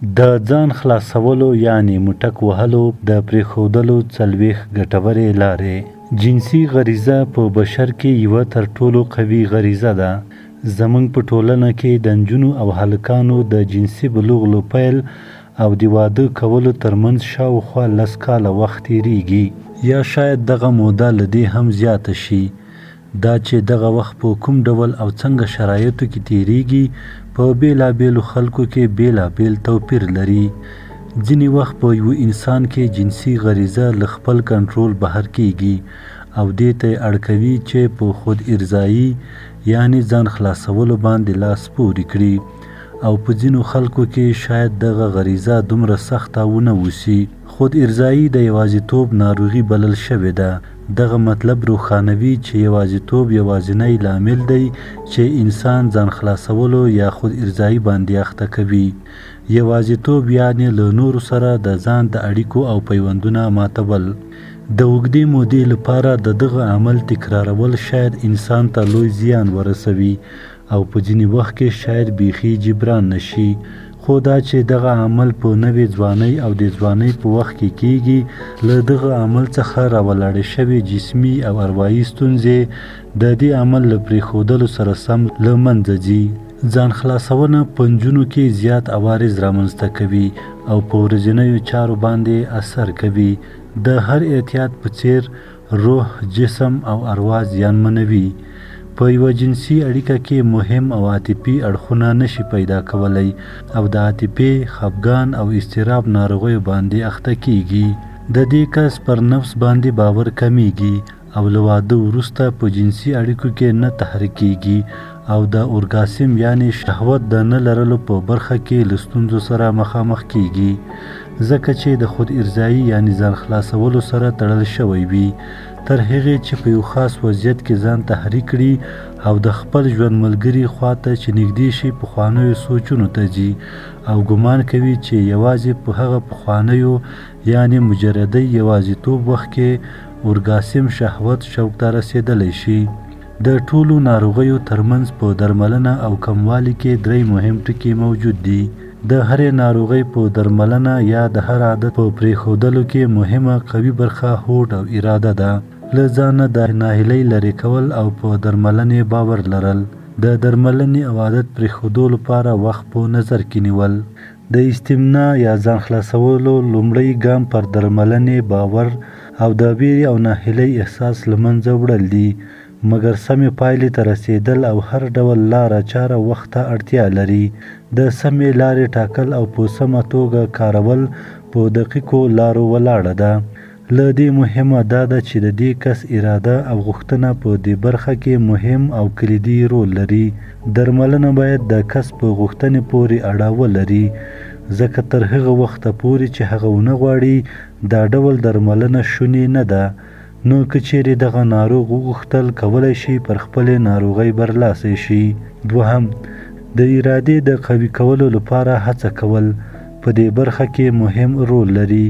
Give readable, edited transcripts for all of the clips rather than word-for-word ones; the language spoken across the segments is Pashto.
د ځان خلاصولو یعنې موټک وهلو د پرېښودلو څلوېښت ګټورې لارې. جنسي غریزه په بشر کې یوه تر ټولو قوي غریزه ده. زموږ په ټولنه کې د نجونو او هلکانو د جنسي بلوغ له پیل او د واده کولو ترمنځ شاوخوا 10 کاله وخت تېرېږي، یا شاید دغه موده له دې هم زیاته شي. دا چې دغه وخت په کوم ډول او څنګه شرایطو کې تېرېږي په بېلابېلو خلکو کې بېلابېل توپیر لري. ځینې وخت په یو انسان کې جنسي غریزه له خپل کنټرول بهر کېږي او دې ته یې اړ کوي چې په خود ارضایي یعنې ځان خلاصولو باندې لاس پورې کړي، او په ځینو خلکو کې شاید دغه غریزه دومره سخته ونه وسي. خود ارضایي د یوازیتوب ناروغي بلل شوې ده. دغه مطلب روښانوي چې یوازیتوب یوازینی لامل دی چې انسان ځان خلاصولو یا خود ارضایي باندې اخته کوي. یوازیتوب یعنې له نورو سره د ځان د اړیکو او پیوندونه ماتول. د اوږدې مودې لپاره د دغه عمل تکرارول شاید انسان ته لوی زیان ورسوي او په ځینې وخت کې شاید بیخي جبران نشي. خو دا چې دغه عمل په نوې ځوانۍ او د ځوانۍ په وخت کې کېږي، له دغه عمل څخه راولاړې شوې جسمي او اروايي ستونزې د دې عمل له پرېښودلو سره سم له منځه ځي. ځان خلاصونه په نجونو کې زیات عوارض رامنځته کوي او په ورځنیو چارو باندې اثر کوي. د هر احتیاط په څیر روح، جسم او اروا زیانمنوي. په یوه جنسي اړیکه کې مهم او عاطفي اړخونه نشي پیدا کولی او د عاطفي، خفګان او اضطراب ناروغیو باندې اخته کیږي. د دې کس پر نفس باندې باور کمیږي او له واده وروسته په جنسي اړیکو کې نه تحریکېږي او د اورګاسم یعنې شهوت د نه لرلو په برخه کې له ستونزو سره مخامخ کیږي، ځکه چې د خود ارضایي یعنې ځان خلاصولو سره تړل شوی وي، تر هغې چې په یو خاص وضعیت کې ځان تحریک کړي او د خپل ژوند ملګري خواته چې نږدې شي پخوانیو سوچونو ته ځي او ګمان کوي چې یوازې په هغه پخوانیو یعنې مجردی یوازیتوب وخت کې اورګاسم شهوت شوق ته رسېدلی شي. د ټولو ناروغیو ترمنځ په درملنه او کموالي کې 3 مهم ټکي موجود دي. د هرې ناروغۍ په درملنه یا د هر عادت په پرېښودلو کې مهمه قوي برخه هوډ او اراده ده. له ځانه د ناهیلۍ لرې کول او په درملنې باور لرل. د درملنې او عادت پرېښودو لپاره وخت په نظر کې نیول. د استمنا یا ځان خلاصولو لومړی ګام پر درملنې باور او د ویرې او ناهیلۍ احساس له منځه وړل دي. مګر سمې پایلې ته رسېدل او هر ډول لاره چاره وخت ته اړتیا لري. د سمې لارې ټاکل او په سمه توګه کارول په دقیقو لارو ولاړه ده. له دې مهمه دا ده چې د دې کس اراده او غوښتنه په دې برخه کې مهم او کلیدي رول لري. درملنه باید د کس په غوښتنې پورې اړه ولري، ځکه تر هغه وخته پورې چې هغه ونه غواړي دا ډول درملنه شونې نه ده. نو که چیرې دغه ناروغ وغوښتل کولی شي پر خپلې ناروغۍ برلاسی شي. 2. د ارادې د قوي کولو لپاره هڅه کول په دې برخه کې مهم رول لري.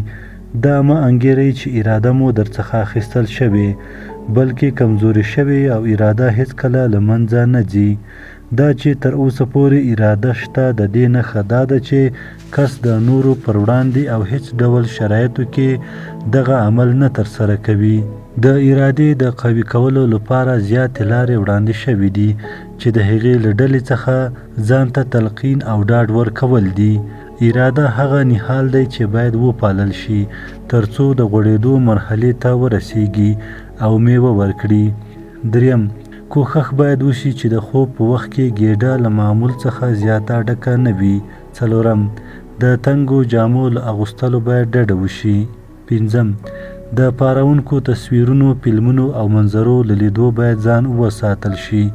دا مه انګیرئ چې اراده مو درڅخه اخیستل شوې، بلکې کمزوري شوې او اراده هیڅکله له منځه نه ځي. دا چې تر اوسه پورې اراده شته د دې نښه دا ده چې کس د نورو پر وړاندې او هیڅ ډول شرایطو کې دغه عمل نه ترسره کوي. د ارادې د قوي کولو لپاره زیاتې لارې وړاندې شوې دي چې د هغې له ډلې څخه ځان ته تلقین او ډاډ ورکول دي. اراده هغه نهال دی چې باید وپالل شي ترڅو د غوړېدو مرحلې ته ورسیږي او میوه ورکړي. 3. کوښښ باید وشي چې د خوب په وخت کې ګېډه له معمول څخه زیاته ډکه نه وي. 4. د تنګو جامو له اغوستلو باید ډډه وشي. 5. د پارونکو تصویرونو، فلمونو او منظرو له لیدو باید ځان وساتل شي.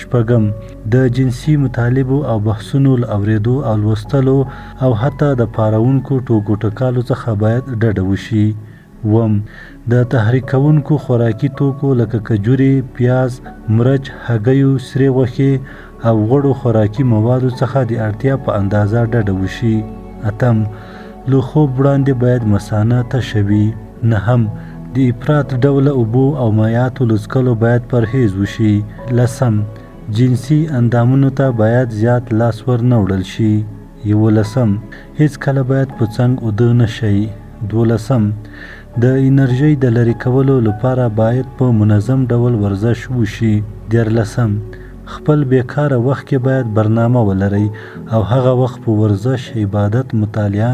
6. د جنسي مطالبو او بحثونو له اورېدو او لوستلو او حتی د پارونکو ټوکو ټکالو څخه باید ډډه وشي. 7. د تحریک کوونکو خوراکي توکو لکه کجورې، پیاز، مرچ، هګیو، سرې غوښې او غوړو خوراکي موادو څخه د اړتیا په اندازه ډډه وشي. 8. له خوب وړاندې باید مثانه تشه وي. 9. د افراط ډوله اوبو او مایعاتو له څښلو باید پرهیز وشي. 10. جنسي اندامونو ته باید زیات لاس ور نه وړل شي. 11 هیڅ کله باید په څنګ اوده نه شئ. 12 د انرژۍ د لرې کولو لپاره باید په منظم ډول ورزش وشي. 13 خپل بیکاره وخت کې باید برنامه ولرئ او هغه وخت په ورزش، عبادت، مطالعه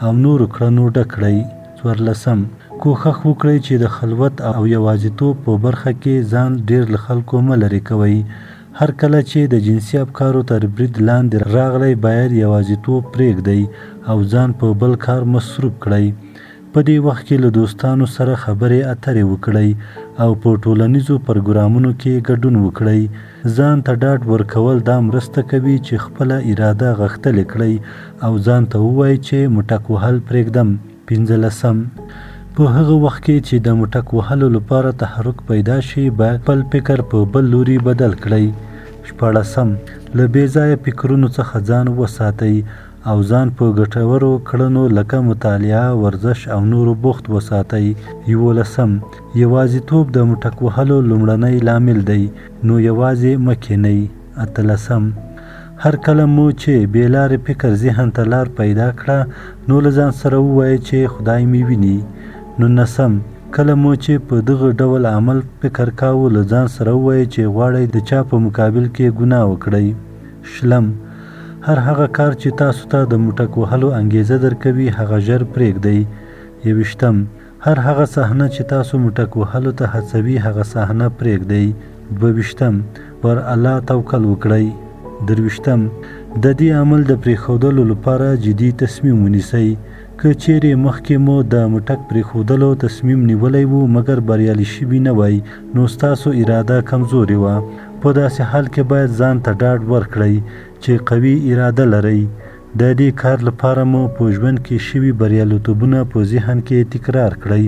او نورو کړنو ډک کړئ. 14 کوښښ وکړئ چې د خلوت او یوازیتوب په برخه کې ځان ډیر له خلکو مه لرې کوئ. هر کله چې د جنسي افکارو تر برید لاندې راغلی باید یوازیتوب پرېږدئ او ځان په بل کار مصروف کړئ. په دې وخت کې له دوستانو سره خبرې اترې وکړئ او په ټولنیزو پروګرامونو کې ګډون وکړئ. ځان ته ډاډ ورکول دا مرسته کوي چې خپله اراده غښتلې کړئ او ځان ته ووایئ چې مټک وهل پرېږدم. 15 په هغه وخت کې چې د مټک وهلو لپاره تحرک پیدا شي باید خپل فکر په بل لوري بدل کړئ. 14 له بې ځایه فکرونو څخه ځان وساتئ او ځان په ګټورو کړنو لکه مطالعه، ورزش او نورو بوخت وساتئ. 11 یوازیتوب د مټک وهلو لومړنی لامل دی، نو یوازې مه کښینئ. 18 هر کله مو چې بې لارې فکر ذهن ته لار پیدا کړه نو له ځان سره ووایئ چې خدای مې ویني. 19 کله مو چې په دغه ډول عمل فکر کاوه له ځان سره ووایئ چې غواړئ د چا په مقابل کې ګناه وکړئ. 20 هر هغه کار چې تاسو ته د مټک وهلو انګیزه درکوي هغه ژر پرېږدئ. 21 هر هغه صحنه چې تاسو مټک وهلو ته هڅوي هغه صحنه پرېږدئ. 22 پر الله توکل وکړئ. 23 د دې عمل د پرېښودلو لپاره جدي تصمیم ونیسئ. که چیرې مخکې مو د مټک پرېښودلو تصمیم نیولی و مګر بریالي شوي نه وئ نو ستاسو اراده کمزورې وه. په داسې حال کې باید ځان ته ډاډ ورکړئ چې قوي اراده لرئ. د دې کار لپاره مو په ژوند کې شوي بریالیتوبونه په ذهن کې تکرار کړئ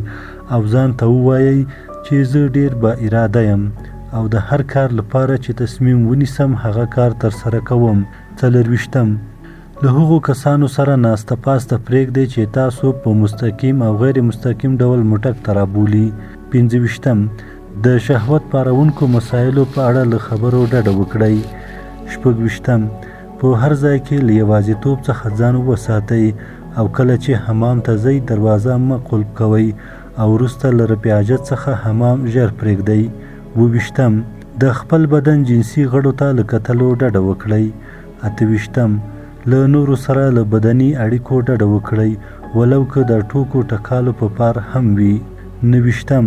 او ځان ته ووایئ چې زه ډیر با اراده یم او د هر کار لپاره چې تصمیم ونیسم هغه کار ترسره کوم. 24 له هغو کسانو سره ناسته پاسته پرېږدئ چې تاسو په مستقیم او غیر مستقیم ډول مټک ته رابولي. 25 د شهوت پارونکو مسایلو په اړه له خبرو ډډه وکړئ. 26 په هر ځای کې له یوازیتوب څخه ځان وساتئ او کله چې حمام ته ځئ دروازه مه قلف کوئ او وروسته له رفع حاجت څخه حمام ژر پرېږدئ. 28 د خپل بدن جنسي غړو ته له کتلو ډډه وکړئ. 28 له نورو سره له بدني اړیکو ډډه وکړئ ولو که د ټوکو ټکالو په پار هم وي. 29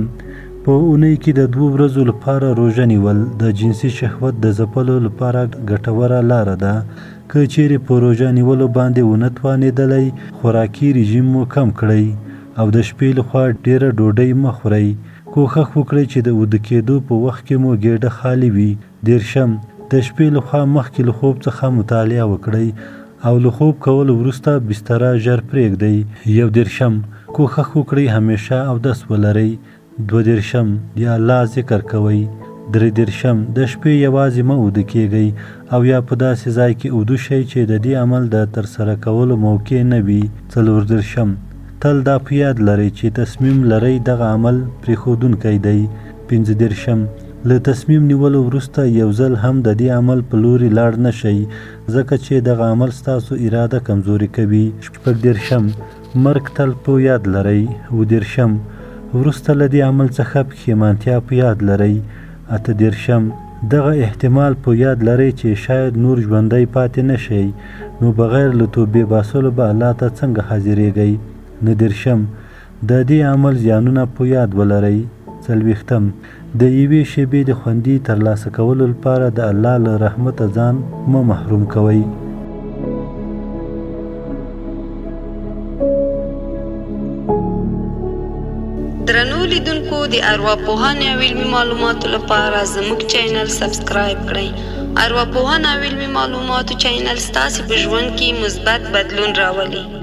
په اونۍ کې د 2 ورځو لپاره روژه نیول د جنسي شهوت د ځپلو لپاره ګټوره لاره ده. که چیرې په روژه نیولو باندې ونه توانېدلی خوراکي رژیم مو کم کړئ او د شپې لخوا ډیره ډوډۍ مه خورئ. کوښښ وکړئ چې د ویده کېدو په وخت کې مو ګېډه خالي وي. 30 د شپې لخوا مخکې له خوب څخه مطالعه وکړئ او له خوب کولو وروسته بستره ژر پرېږدئ. 31 کوښښ وکړئ همیشه اودس ولرئ. 32 د الله ذکر کوئ. 33 د شپې یوازې مه اوده کېږئ او یا په داسې ځای کې اوده شئ چې د دې عمل د ترسره کولو موقع نه وي. 34 تل دا په یاد لرئ چې تصمیم لرئ دغه عمل پرېښودونکی دی. 35 له تصمیم نیولو وروسته یو ځل هم د دې عمل په لوري لاړ نه شئ ځکه چې دغه عمل ستاسو اراده کمزوري کوي. 36 مرګ تل په یاد لرئ. 37 وروسته له دې عمل څخه پښیمانتیا په یاد لرئ. 38 دغه احتمال په یاد لرئ چې شاید نور ژوندی پاتې نه شئ نو بغیر له توبې باسلو به الله ته څنګه حاضرېږئ. 39 د دې عمل زیانونه په یاد ولرئ. 40 د یوې شېبې د خوندي ترلاسه کولو لپاره د الله له رحمته ځان مه محروم کوئ. درنو لیدونکو د ارواپوهنې او علمي معلوماتو لپاره زموږ چینل سبسکرایب کړئ. ارواپوهنه او علمي معلوماتو چینل ستاسې په ژوند کې مثبت بدلون راولي.